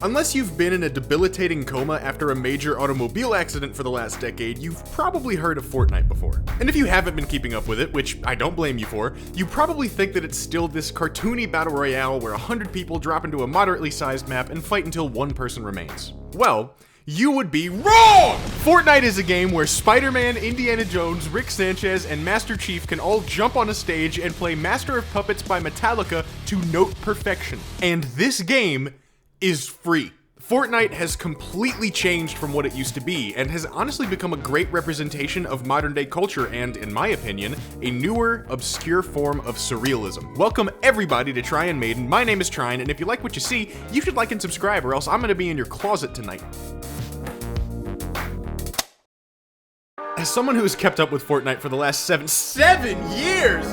Unless you've been in a debilitating coma after a major automobile accident for the last decade, you've probably heard of Fortnite before. And if you haven't been keeping up with it, which I don't blame you for, you probably think that it's still this cartoony battle royale where 100 people drop into a moderately sized map and fight until one person remains. Well, you would be wrong! Fortnite is a game where Spider-Man, Indiana Jones, Rick Sanchez, and Master Chief can all jump on a stage and play Master of Puppets by Metallica to note perfection. And this game is free. Fortnite has completely changed from what it used to be, and has honestly become a great representation of modern day culture and, in my opinion, a newer, obscure form of surrealism. Welcome everybody to Try and Maiden. My name is Trine, and if you like what you see, you should like and subscribe, or else I'm gonna be in your closet tonight. As someone who has kept up with Fortnite for the last seven years!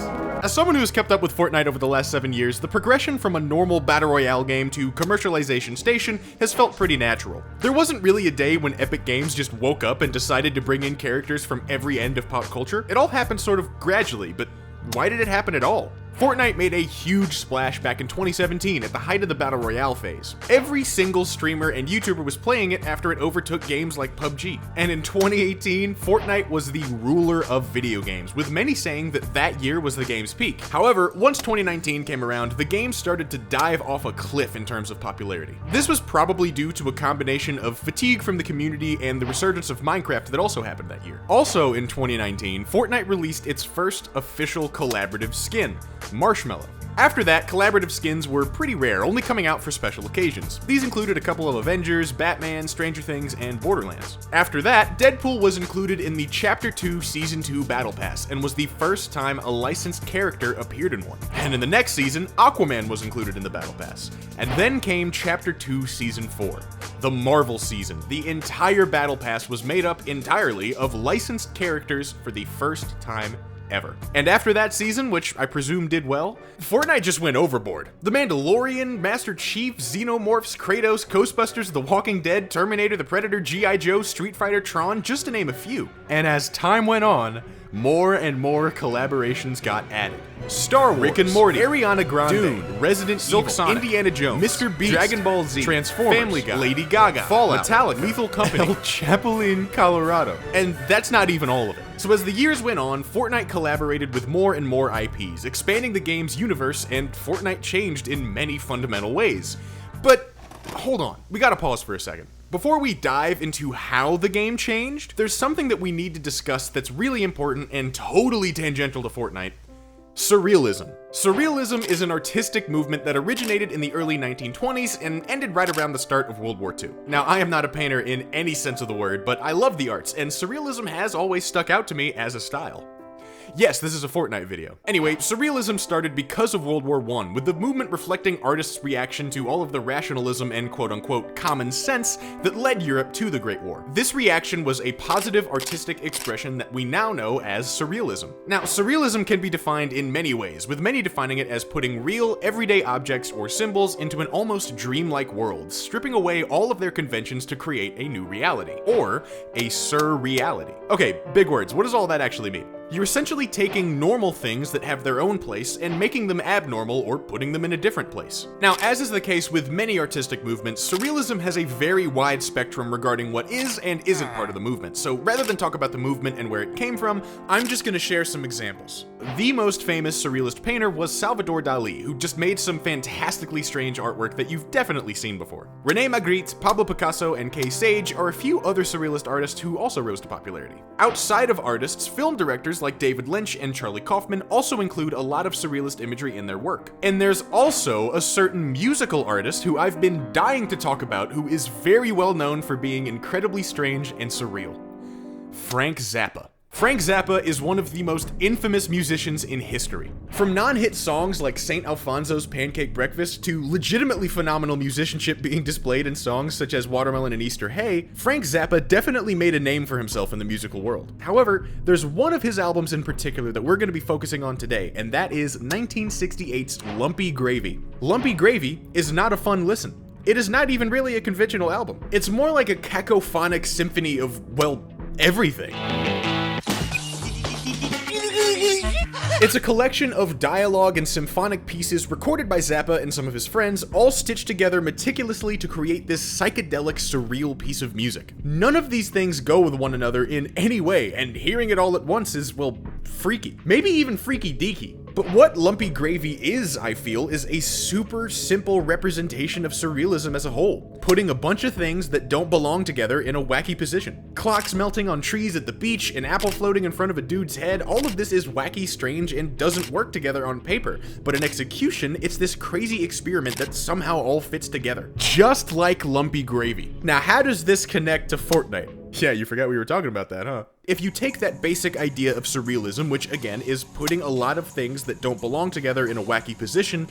As someone who has kept up with Fortnite over the last 7 years, the progression from a normal Battle Royale game to commercialization station has felt pretty natural. There wasn't really a day when Epic Games just woke up and decided to bring in characters from every end of pop culture. It all happened sort of gradually, but why did it happen at all? Fortnite made a huge splash back in 2017 at the height of the Battle Royale phase. Every single streamer and YouTuber was playing it after it overtook games like PUBG. And in 2018, Fortnite was the ruler of video games, with many saying that that year was the game's peak. However, once 2019 came around, the game started to dive off a cliff in terms of popularity. This was probably due to a combination of fatigue from the community and the resurgence of Minecraft that also happened that year. Also in 2019, Fortnite released its first official collaborative skin, Marshmallow. After that, collaborative skins were pretty rare, only coming out for special occasions. These included a couple of Avengers, Batman, Stranger Things, and Borderlands. After that, Deadpool was included in the Chapter 2 Season 2 Battle Pass, and was the first time a licensed character appeared in one. And in the next season, Aquaman was included in the Battle Pass. And then came Chapter 2 Season 4, the Marvel season. The entire Battle Pass was made up entirely of licensed characters for the first time ever. And after that season, which I presume did well, Fortnite just went overboard. The Mandalorian, Master Chief, Xenomorphs, Kratos, Ghostbusters, The Walking Dead, Terminator, The Predator, G.I. Joe, Street Fighter, Tron, just to name a few. And as time went on, more and more collaborations got added. Star Wars, Rick and Morty, Ariana Grande, Dune, Resident Evil, Sonic, Indiana Jones, Mr. Beast, Dragon Ball Z, Transformers, Family Guy, Lady Gaga, Fallout, Metallica, Lethal Company, El Chapulín, Colorado. And that's not even all of it. So as the years went on, Fortnite collaborated with more and more IPs, expanding the game's universe, and Fortnite changed in many fundamental ways. But hold on, we gotta pause for a second. Before we dive into how the game changed, there's something that we need to discuss that's really important and totally tangential to Fortnite: surrealism. Surrealism is an artistic movement that originated in the early 1920s and ended right around the start of World War II. Now, I am not a painter in any sense of the word, but I love the arts, and surrealism has always stuck out to me as a style. Yes, this is a Fortnite video. Anyway, surrealism started because of World War I, with the movement reflecting artists' reaction to all of the rationalism and quote-unquote common sense that led Europe to the Great War. This reaction was a positive artistic expression that we now know as surrealism. Now, surrealism can be defined in many ways, with many defining it as putting real, everyday objects or symbols into an almost dreamlike world, stripping away all of their conventions to create a new reality, or a surreality. Okay, big words, what does all that actually mean? You're essentially taking normal things that have their own place and making them abnormal or putting them in a different place. Now, as is the case with many artistic movements, surrealism has a very wide spectrum regarding what is and isn't part of the movement. So rather than talk about the movement and where it came from, I'm just gonna share some examples. The most famous surrealist painter was Salvador Dali, who just made some fantastically strange artwork that you've definitely seen before. René Magritte, Pablo Picasso, and Kay Sage are a few other surrealist artists who also rose to popularity. Outside of artists, film directors like David Lynch and Charlie Kaufman also include a lot of surrealist imagery in their work. And there's also a certain musical artist who I've been dying to talk about who is very well known for being incredibly strange and surreal: Frank Zappa. Frank Zappa is one of the most infamous musicians in history. From non-hit songs like St. Alfonso's Pancake Breakfast to legitimately phenomenal musicianship being displayed in songs such as Watermelon and Easter Hay, Frank Zappa definitely made a name for himself in the musical world. However, there's one of his albums in particular that we're going to be focusing on today, and that is 1968's Lumpy Gravy. Lumpy Gravy is not a fun listen. It is not even really a conventional album. It's more like a cacophonic symphony of, well, everything. It's a collection of dialogue and symphonic pieces recorded by Zappa and some of his friends, all stitched together meticulously to create this psychedelic, surreal piece of music. None of these things go with one another in any way, and hearing it all at once is, well, freaky. Maybe even freaky deaky. But what Lumpy Gravy is, I feel, is a super simple representation of surrealism as a whole, putting a bunch of things that don't belong together in a wacky position. Clocks melting on trees at the beach, an apple floating in front of a dude's head, all of this is wacky, strange, and doesn't work together on paper, but in execution, it's this crazy experiment that somehow all fits together. Just like Lumpy Gravy. Now, how does this connect to Fortnite? Yeah, you forgot we were talking about that, huh? If you take that basic idea of surrealism, which again is putting a lot of things that don't belong together in a wacky position,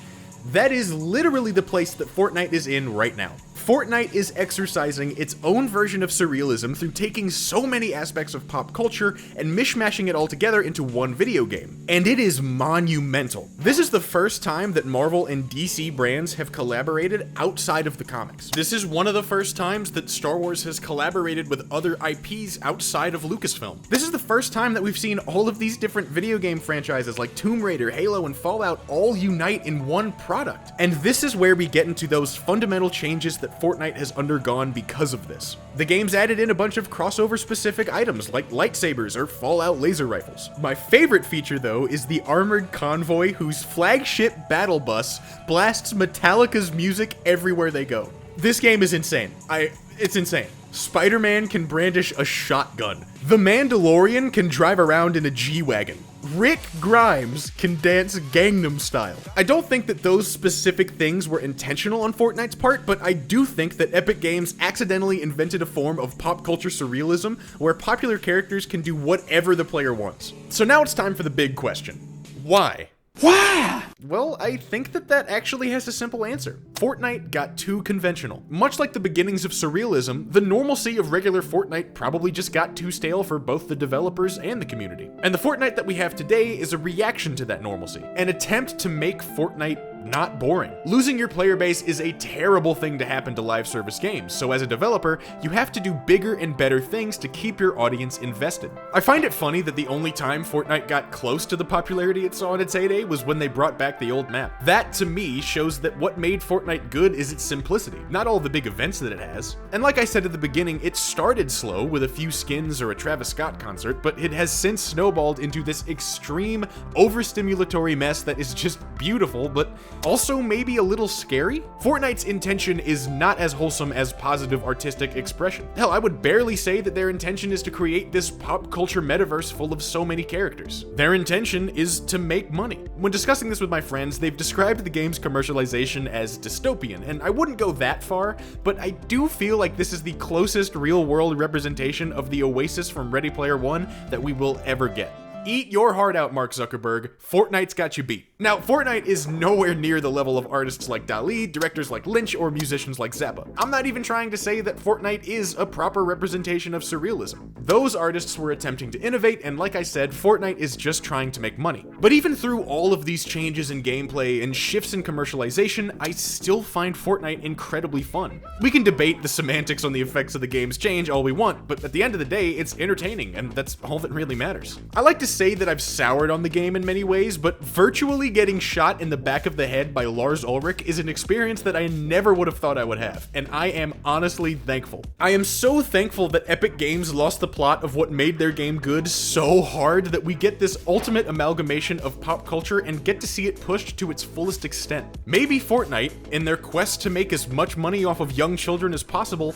that is literally the place that Fortnite is in right now. Fortnite is exercising its own version of surrealism through taking so many aspects of pop culture and mishmashing it all together into one video game. And it is monumental. This is the first time that Marvel and DC brands have collaborated outside of the comics. This is one of the first times that Star Wars has collaborated with other IPs outside of Lucasfilm. This is the first time that we've seen all of these different video game franchises like Tomb Raider, Halo, and Fallout all unite in one product. And this is where we get into those fundamental changes that Fortnite has undergone because of this. The game's added in a bunch of crossover specific items like lightsabers or Fallout laser rifles. My favorite feature though is the armored convoy whose flagship battle bus blasts Metallica's music everywhere they go. This game is insane. It's insane. Spider-Man can brandish a shotgun. The Mandalorian can drive around in a G-Wagon. Rick Grimes can dance Gangnam Style. I don't think that those specific things were intentional on Fortnite's part, but I do think that Epic Games accidentally invented a form of pop culture surrealism where popular characters can do whatever the player wants. So now it's time for the big question. Why? Why? Well, I think that actually has a simple answer. Fortnite got too conventional. Much like the beginnings of surrealism, the normalcy of regular Fortnite probably just got too stale for both the developers and the community. And the Fortnite that we have today is a reaction to that normalcy, an attempt to make Fortnite not boring. Losing your player base is a terrible thing to happen to live service games, so as a developer, you have to do bigger and better things to keep your audience invested. I find it funny that the only time Fortnite got close to the popularity it saw in its heyday was when they brought back the old map. That, to me, shows that what made Fortnite good is its simplicity, not all the big events that it has. And like I said at the beginning, it started slow with a few skins or a Travis Scott concert, but it has since snowballed into this extreme, overstimulatory mess that is just beautiful, but also maybe a little scary? Fortnite's intention is not as wholesome as positive artistic expression. Hell, I would barely say that their intention is to create this pop culture metaverse full of so many characters. Their intention is to make money. When discussing this with my friends, they've described the game's commercialization as dystopian, and I wouldn't go that far, but I do feel like this is the closest real-world representation of the Oasis from Ready Player One that we will ever get. Eat your heart out, Mark Zuckerberg. Fortnite's got you beat. Now, Fortnite is nowhere near the level of artists like Dali, directors like Lynch, or musicians like Zappa. I'm not even trying to say that Fortnite is a proper representation of surrealism. Those artists were attempting to innovate, and like I said, Fortnite is just trying to make money. But even through all of these changes in gameplay and shifts in commercialization, I still find Fortnite incredibly fun. We can debate the semantics on the effects of the game's change all we want, but at the end of the day, it's entertaining, and that's all that really matters. I like to say that I've soured on the game in many ways, but virtually getting shot in the back of the head by Lars Ulrich is an experience that I never would have thought I would have, and I am honestly thankful. I am so thankful that Epic Games lost the plot of what made their game good so hard that we get this ultimate amalgamation of pop culture and get to see it pushed to its fullest extent. Maybe Fortnite, in their quest to make as much money off of young children as possible,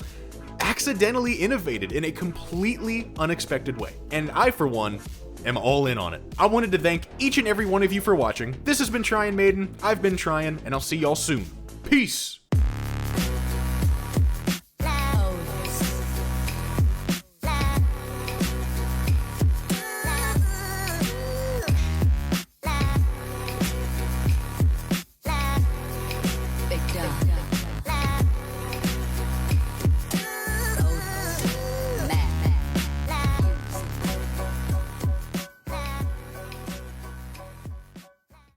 accidentally innovated in a completely unexpected way. And I, for one, am all in on it. I wanted to thank each and every one of you for watching. This has been Tryin' Maiden, I've been Tryin', and I'll see y'all soon. Peace!